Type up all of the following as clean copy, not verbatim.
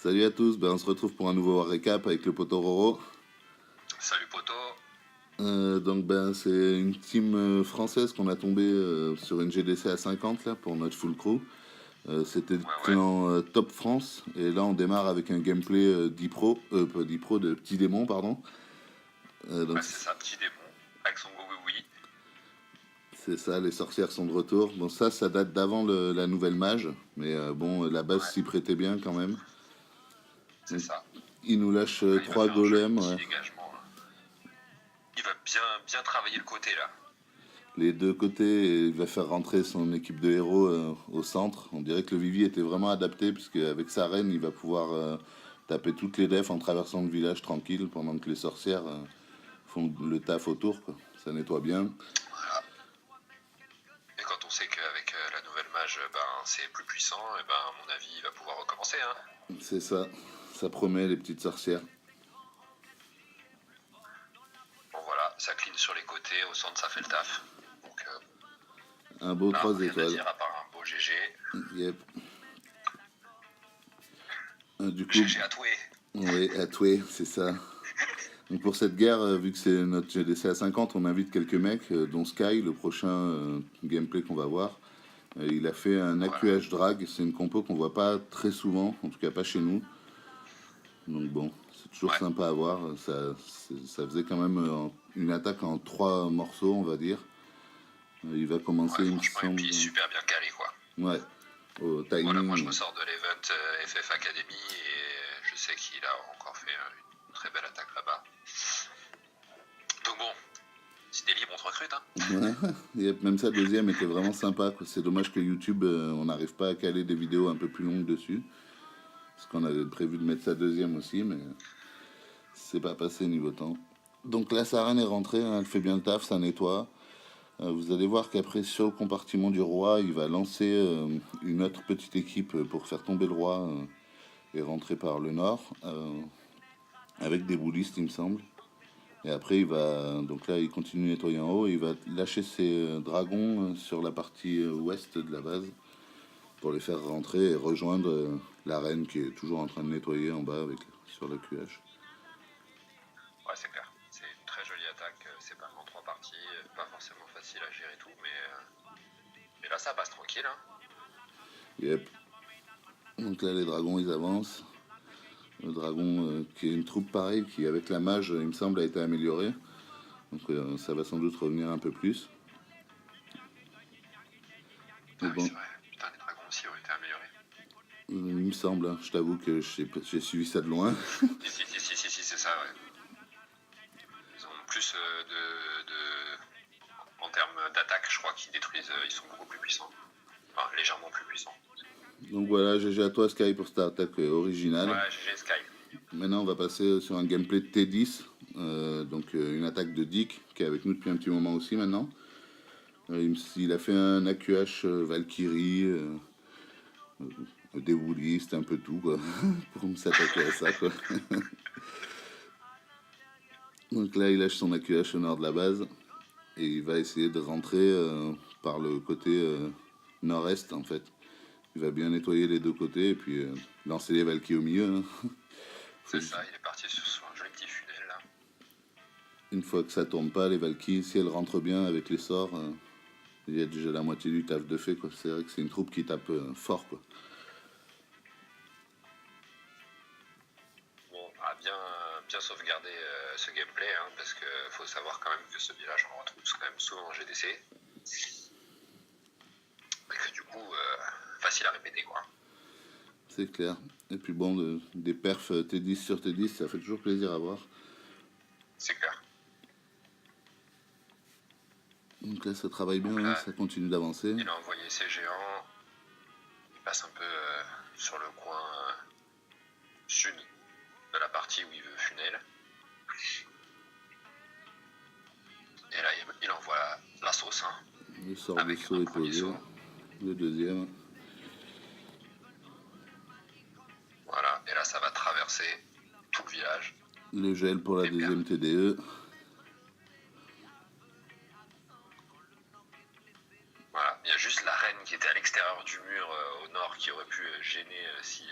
Salut à tous, on se retrouve pour un nouveau récap avec le poteau Roro. Salut poto. C'est une team française qu'on a tombé sur une GDC à 50 là, pour notre full crew. C'était le Ouais. clan Top France et là on démarre avec un gameplay d'Ipro, pas d'Ipro, de Petit Démon pardon. Ouais, c'est ça, petit démon. Avec son oui. C'est ça, les sorcières sont de retour. Bon ça date d'avant la nouvelle mage, mais la base Ouais, s'y prêtait bien quand même. c'est Donc ça. il nous lâche Donc là, il va trois faire un joli golems. petit Ouais. dégagement, là. Il va bien travailler le côté, là. Les deux côtés, et il va faire rentrer son équipe de héros au centre. On dirait que le Vivi était vraiment adapté, puisque avec sa reine, il va pouvoir taper toutes les defs en traversant le village tranquille, pendant que les sorcières font le taf autour, quoi. Ça nettoie bien. Voilà. Et quand on sait qu'avec la nouvelle mage, c'est plus puissant, et à mon avis, il va pouvoir recommencer, hein. C'est ça, ça promet les petites sorcières. Bon, voilà, ça clean sur les côtés, au centre, ça fait le taf. Donc Un beau là, 3 rien à étoiles. dire à part un beau GG. Yep. Du coup, GG à touer. oui, à touer, c'est ça. Donc pour cette guerre, vu que c'est notre GDC à 50, on invite quelques mecs, dont Sky, le prochain gameplay qu'on va voir. Il a fait un Voilà. AQH drag, c'est une compo qu'on voit pas très souvent, en tout cas pas chez nous. Donc bon, c'est toujours Ouais. sympa à voir. Ça faisait quand même une attaque en 3 morceaux, on va dire. Il va commencer, Ouais, il me franchement, et semble. puis super bien calé, quoi. Ouais, au Voilà, moi je timing. ressors de l'event FF Academy et je sais qu'il a encore fait une très belle attaque là-bas. Donc bon, si t'es libre, on te recrute, hein. Yep, même sa deuxième était vraiment sympa, quoi. C'est dommage que YouTube, on n'arrive pas à caler des vidéos un peu plus longues dessus. Parce qu'on avait prévu de mettre sa deuxième aussi, mais c'est pas passé niveau temps. Donc là, sa reine est rentrée, hein, elle fait bien le taf, ça nettoie. Vous allez voir qu'après, sur le compartiment du roi, il va lancer une autre petite équipe pour faire tomber le roi et rentrer par le nord, avec des boulistes, il me semble. Et après, donc là, il continue à nettoyer en haut et il va lâcher ses dragons sur la partie ouest de la base pour les faire rentrer et rejoindre la reine qui est toujours en train de nettoyer en bas sur le QH. Ouais, c'est clair. C'est une très jolie attaque. C'est pas en 3 parties, pas forcément facile à gérer tout, mais là ça passe tranquille, hein. Yep. Donc là, les dragons, ils avancent. Le dragon, qui est une troupe pareille, qui avec la mage, il me semble, a été améliorée. Donc ça va sans doute revenir un peu plus. Ah Mais oui, bon, c'est vrai. Putain, les dragons aussi ont été améliorés. il me semble, hein, je t'avoue que j'ai suivi ça de loin. Si, c'est ça, ouais. Ils ont plus en termes d'attaque, je crois qu'ils détruisent, ils sont beaucoup plus puissants. Enfin, légèrement plus puissants. Donc voilà, GG à toi Sky pour cette attaque originale. Ouais, GG Sky. Maintenant on va passer sur un gameplay de T10. Une attaque de Dick qui est avec nous depuis un petit moment aussi maintenant. Il a fait un AQH Valkyrie, des Woolies, un peu tout quoi, pour s'attaquer à ça quoi. Donc là il lâche son AQH au nord de la base et il va essayer de rentrer par le côté nord-est en fait. Il va bien nettoyer les deux côtés et puis lancer les Valkyries au milieu. Hein. C'est ça, il est parti sur un joli petit funnel là. Une fois que ça tourne pas, les Valkyries, si elles rentrent bien avec les sorts, il y a déjà la moitié du taf de fait. Quoi. C'est vrai que c'est une troupe qui tape fort. Quoi. Bon, à bien sauvegarder ce gameplay, hein, parce que faut savoir quand même que ce village on retrouve quand même souvent en GDC. Et que du coup, facile à répéter quoi. C'est clair. Et puis bon, des perfs T10 sur T10, ça fait toujours plaisir à voir. C'est clair. Donc là, ça travaille bien, Donc hein, là, ça continue d'avancer. il a envoyé ses géants. Il passe un peu sur le coin sud de la partie où il veut funnel. Et là, il envoie la sauce. Hein, Le sort de avec saut un est premier posé. saut. Le deuxième. Voilà, et là, ça va traverser tout le village. Le gel pour la deuxième TDE. Voilà, il y a juste la reine qui était à l'extérieur du mur au nord qui aurait pu gêner si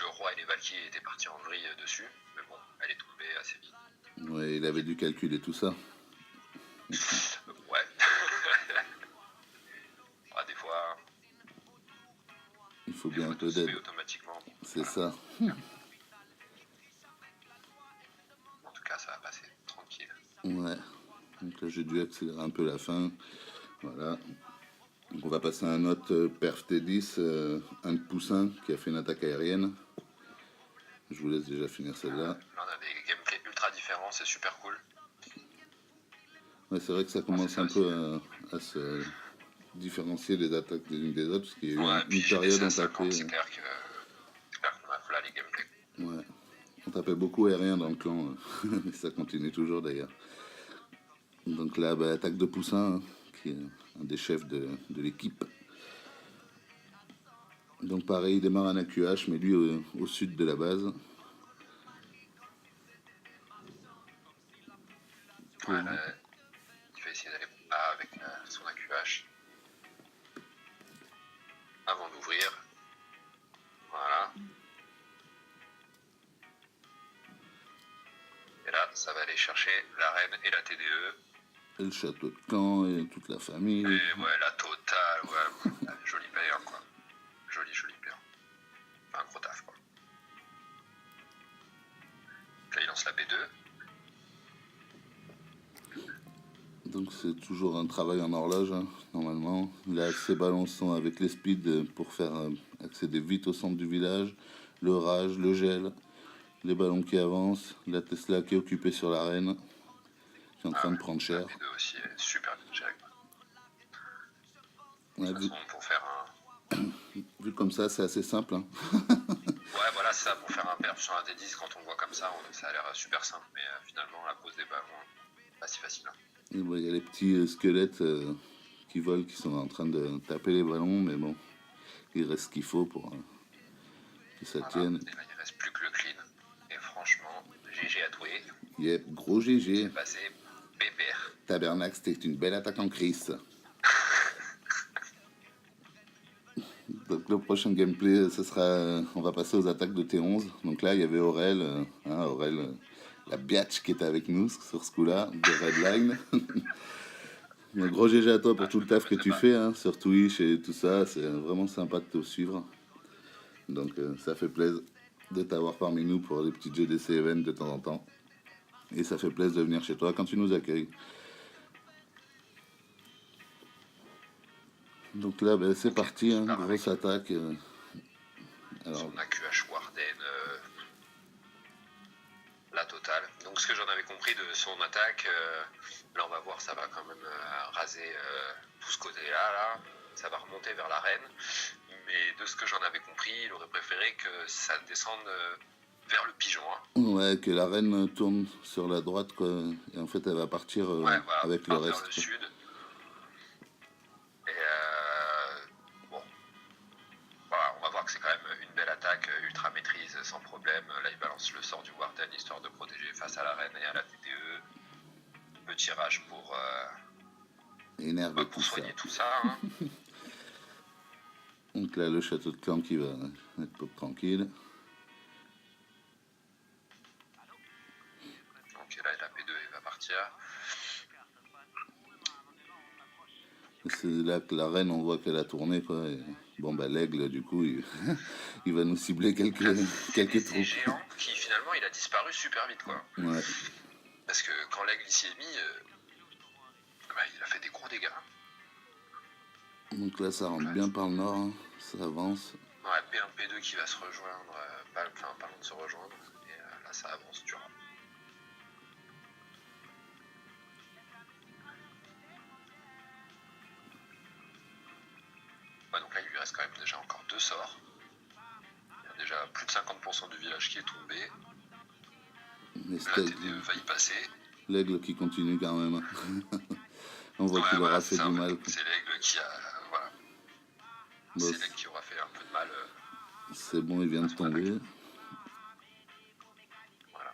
le roi et les Valkyries étaient partis en vrille dessus, mais bon, elle est tombée assez vite. Ouais, il avait dû calculer tout ça. Ouais. Ah, des fois, Il faut des bien fois un peu tout se fait d'aide. automatiquement. C'est Voilà. ça. En tout cas, ça va passer tranquille. Ouais. Donc là, j'ai dû accélérer un peu la fin. Voilà. Donc on va passer à un autre perf T10, un de Poussin qui a fait une attaque aérienne. Je vous laisse déjà finir celle-là. Là, on a des gameplays ultra différents, c'est super cool. Ouais, c'est vrai que ça commence ça un aussi. peu à se différencier les attaques des unes des autres, parce qu'il y a eu Ouais, puis une période GDC où à on tapait, 50, c'est clair qu'on a là les gameplays. ouais, on tapait beaucoup aérien dans le clan, et ça continue toujours d'ailleurs. Donc là, bah, attaque de Poussin, hein, qui est un des chefs de l'équipe. Donc pareil, il démarre un AQH, mais lui au sud de la base. Pour... Ouais, là, il va essayer d'aller avec son AQH avant d'ouvrir. Voilà. Et là, ça va aller chercher la reine et la TDE. Et le château de Caen et toute la famille. Et ouais, la totale, ouais. Joli player, quoi. Joli player. Enfin, un gros taf, quoi. Là, il lance la B2. Donc c'est toujours un travail en horloge, hein, normalement. Là, ces ballons sont avec les speeds pour faire accéder vite au centre du village. L'orage, le gel, les ballons qui avancent, la Tesla qui est occupée sur l'arène, qui est en train de prendre La cher. B2 aussi est super bien gérée, quoi. Ouais, De toute façon, pour faire vu comme ça, c'est assez simple. Hein. Ouais, voilà, c'est ça. Pour faire un perf sur un D10, quand on le voit comme ça, ça a l'air super simple. Mais finalement, la pose des ballons, pas si facile. Hein. Et bon, il y a les petits squelettes qui volent, qui sont en train de taper les ballons, mais bon, il reste ce qu'il faut pour que ça Voilà. tienne. Et là, il reste plus que le clean. Et franchement, GG à touer. Yep, gros GG. C'est passé pépère. Tabernacle, c'était une belle attaque en crise. Donc le prochain gameplay, ce sera, on va passer aux attaques de T11. Donc là, il y avait Aurel, la biatch qui était avec nous sur ce coup-là, de Redline. Donc gros GG à toi pour tout le taf que tu fais hein, sur Twitch et tout ça. C'est vraiment sympa de te suivre. Donc ça fait plaisir de t'avoir parmi nous pour les petits GDC events de temps en temps. Et ça fait plaisir de venir chez toi quand tu nous accueilles. Donc là, ben, c'est parti, hein, grosse attaque. Alors, son AQH Warden, la totale. Donc ce que j'en avais compris de son attaque, là on va voir, ça va quand même raser tout ce côté-là, là. Ça va remonter vers la reine. Mais de ce que j'en avais compris, il aurait préféré que ça descende vers le pigeon. Hein. Ouais, que la reine tourne sur la droite, quoi. Et en fait, elle va partir ouais, voilà, avec le reste. Vers le sud. Et bon, voilà, on va voir que c'est quand même une belle attaque, ultra maîtrise, sans problème. Là, il balance le sort du Warden, histoire de protéger face à la reine et à la TDE. Le tirage pour soigner tout ça. Hein. Donc là, le château de clan qui va être tranquille. Donc là, la P2 il va partir. C'est là que la reine, on voit qu'elle a tourné, quoi. Et bon, bah l'aigle, du coup, il va nous cibler quelques troupes. Géant qui, finalement, il a disparu super vite, quoi. Ouais. Parce que quand l'aigle s'y est mis, il a fait des gros dégâts. Donc là, ça rentre bien par le nord, hein. Ça avance. Ouais, P1, P2 qui va se rejoindre, pas loin de se rejoindre. Et là, ça avance dur. Ouais, donc là, il lui reste quand même déjà encore 2 sorts. Il y a déjà plus de 50% du village qui est tombé. Mais la TDE va y passer. L'aigle qui continue quand même. On voit qu'il aura fait du mal. C'est l'aigle qui a... Voilà. Bon, c'est l'aigle qui aura fait un peu de mal. C'est bon, il vient de tomber. Voilà.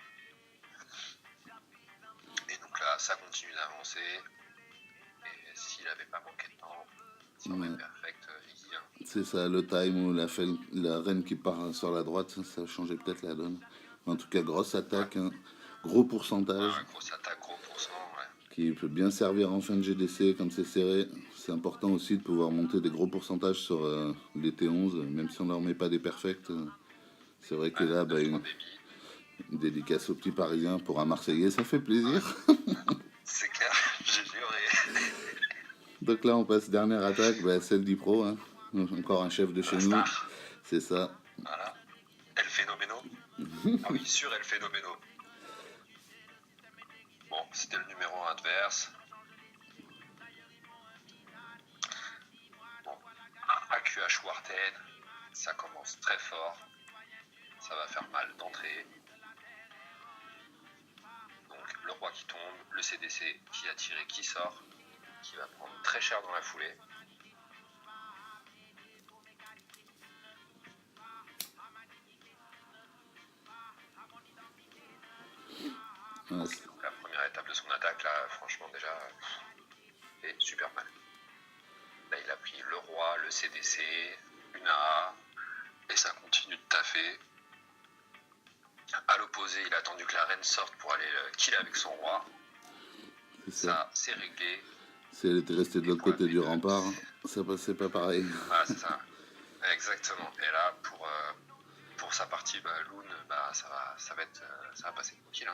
Et donc là, ça continue d'avancer. Et s'il n'avait pas manqué de temps, Si on Ouais. met perfect, easy. Hein. C'est ça, le time ou la reine qui part sur la droite, ça changeait peut-être la donne. En tout cas, grosse attaque, hein, gros pourcentage, Ouais, grosse attaque, gros pourcent, ouais. qui peut bien servir en fin de GDC, comme c'est serré. C'est important aussi de pouvoir monter des gros pourcentages sur les T11, même si on leur met pas des perfects. C'est vrai que Ouais, là, 9-3 une baby. dédicace aux petits Parisiens pour un Marseillais, ça fait plaisir. C'est clair, j'ai juré. Donc là, on passe dernière attaque, celle d'Ipro, hein. Encore un chef de chez La nous, star. c'est ça. Voilà. El Phénoméno. Ah oui, sur El Phénoméno. Bon, c'était le numéro 1 adverse. Bon, AQH Warten, ça commence très fort. Ça va faire mal d'entrée. Donc le roi qui tombe, le CDC qui a tiré, qui sort, qui va prendre très cher dans la foulée. Ouais, Donc la première étape de son attaque, là, franchement déjà, fait super mal. Là, il a pris le roi, le CDC, une AA, et ça continue de taffer. À l'opposé, il a attendu que la reine sorte pour aller killer avec son roi. c'est ça. Ça, c'est réglé. Si elle était restée de l'autre côté du rempart, ça passait pas pareil. Voilà, c'est ça. Exactement. Et là, pour sa partie, Loon, ça va passer tranquille.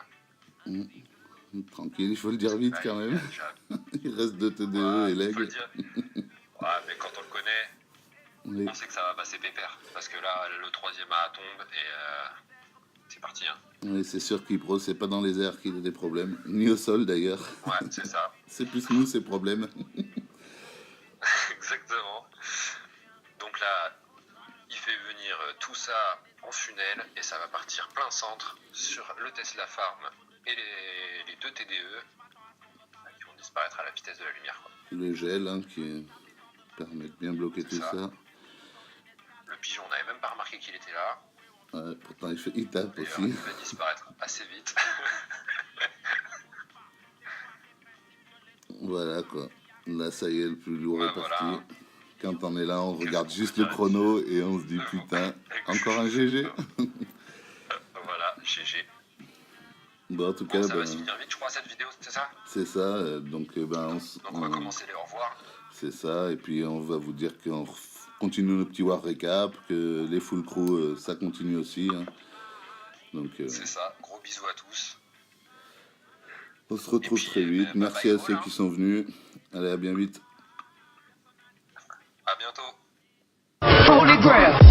Hein. Tranquille, il faut le dire vite Là, quand même. déjà- Il reste 2 TDE Ouais, et leg. faut le dire. Ouais, mais quand on le connaît, Oui. on sait que ça va passer pépère. Parce que là, le troisième A tombe et c'est parti. Hein. Oui, c'est sûr qu'Ipro, c'est pas dans les airs qu'il a des problèmes, ni au sol d'ailleurs. Ouais, c'est ça. C'est plus nous ces problèmes. Exactement. Donc là, il fait venir tout ça en funnel et ça va partir plein centre sur le Tesla Farm et les deux TDE qui vont disparaître à la vitesse de la lumière. Quoi. Le gel hein, qui permet de bien bloquer C'est tout ça. ça. Le pigeon, on n'avait même pas remarqué qu'il était là. Ouais, pourtant, il tape D'ailleurs, aussi. il va disparaître assez vite. Voilà quoi. Là, ça y est, le plus lourd est parti. Voilà. Quand on est là, on regarde qu'on juste peut le dire chrono et on se dit putain, encore un GG. Voilà, GG. Bon, en tout cas, Bon, ça va se finir vite, je crois, cette vidéo, c'est ça? c'est ça. Donc, Donc on va commencer les au revoir. c'est ça. Et puis, on va vous dire qu'on continue nos petits war récap, que les full crew, ça continue aussi. Hein. Donc, C'est ça, gros bisous à tous. on se retrouve puis, très vite. bye Merci bye, à ceux voilà. qui sont venus. Allez, à bien vite. À bientôt. Holy Grail.